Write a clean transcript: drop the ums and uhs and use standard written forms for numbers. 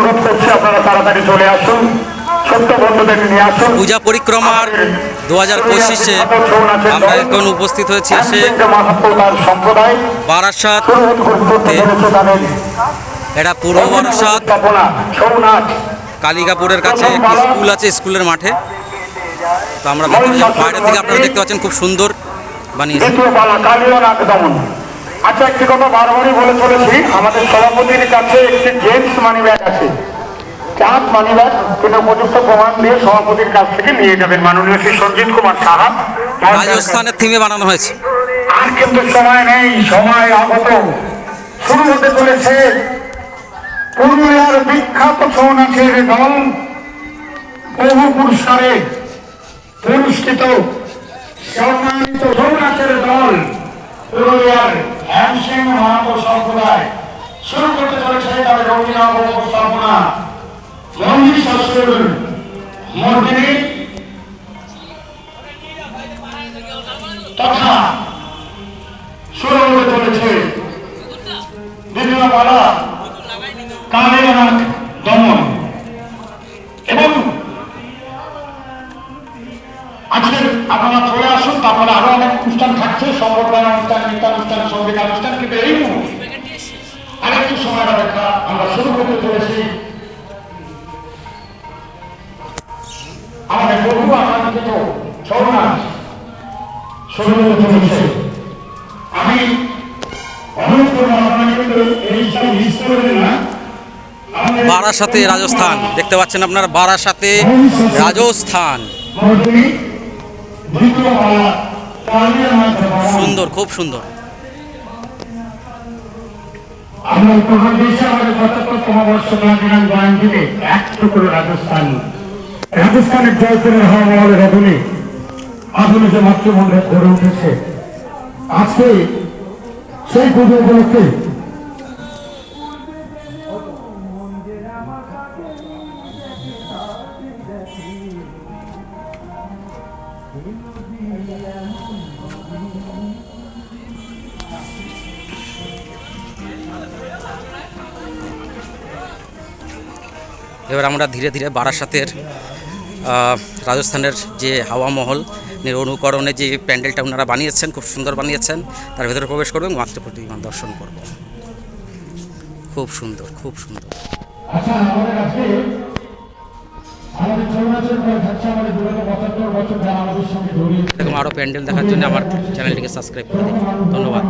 অনুরোধ করছি আপনারা তাড়াতাড়ি চলে আসুন, ছোট্ট বন্ধুদের নিয়ে আসুন। পূজা পরিক্রমার 2025-এ আমরা এখন উপস্থিত হয়েছি এসে বারাসাতে। এটা পূর্ব বারাসাত কালিকাপুরের কাছে একটি স্কুল আছে, স্কুলের মাঠে। তো আমরা বাইরে থেকে আপনারা দেখতে পাচ্ছেন খুব সুন্দর বানিয়েছে। আচ্ছা, একটি কথা বারবারই বলে চলেছি, আমাদের সভাপতির কাছে একটি জেন্টস মানি ব্যাগ আছে, চাঁদ মানি ব্যাগ, কিন্তু উপযুক্ত প্রমাণ দিয়ে সভাপতির কাছ থেকে নিয়ে যাবেন মাননীয় শ্রী সঞ্জিত কুমার সাহা। রাজস্থানের থিমে বানানো হয়েছে। আর কিন্তু সময় নেই, সময় আগত। শুরু হতে চলেছে পুরুলিয়ার বিখ্যাত ছৌ নাচের দল, বহু পুরস্কারে পুরস্কৃত সম্মানিত ছৌ নাচের দল পুরুলিয়ার হ্যামসিং মাহাতো সম্প্রদায় শুরু করতে চলেছে তাদের অভিনব উপস্থাপনা। মহিষাসুর মর্দিনী তথা শুরু হতে চলেছে বিভিন্ন পালা কালিয়ানাথ দমন। এবং আজকে আপনারা চলে আসুন, তারপরে আরো অনেক অনুষ্ঠান থাকছে, সম্বর্ধনা অনুষ্ঠান, নৃত্যানুষ্ঠান, সঙ্গীত অনুষ্ঠান। কিন্তু এই মুহূর্তে আরেকটু সময় অপেক্ষা, আমরা শুরু করতে চলেছি আমাদের বহু আকাঙ্ক্ষিত ছৌ নাচ শুরু হতে চলেছে। আমি অনুরোধ করবো আপনারা কিন্তু এই লিস্ট করে না। বারাসাতে রাজস্থান দেখতে পাচ্ছেন আপনারা, বারাসাতে রাজস্থান। সুন্দর, খুব সুন্দর। আমরা উপহার দিয়েছি আমাদের 75তম বর্ষ প্লাটিনাম জয়ন্তীতে এক টুকরো রাজস্থান। রাজস্থানের জয়পুরের হাওয়া মহলের অধীনে আধুনিক যে মাতৃমন্দির গড়ে উঠেছে, আজকে সেই পুজো উপলক্ষে এবার আমরা ধীরে ধীরে বারাসাতের রাজস্থানের যে হাওয়া মহলের অনুকরণে যে প্যান্ডেলটা ওনারা বানিয়েছেন, খুব সুন্দর বানিয়েছেন, তার ভেতরে প্রবেশ করবো এবং মাতৃ প্রতিমা দর্শন করব। খুব সুন্দর, খুব সুন্দর। এরকম আরও প্যান্ডেল দেখার জন্য আমার চ্যানেলটিকে সাবস্ক্রাইব করে দিন। ধন্যবাদ।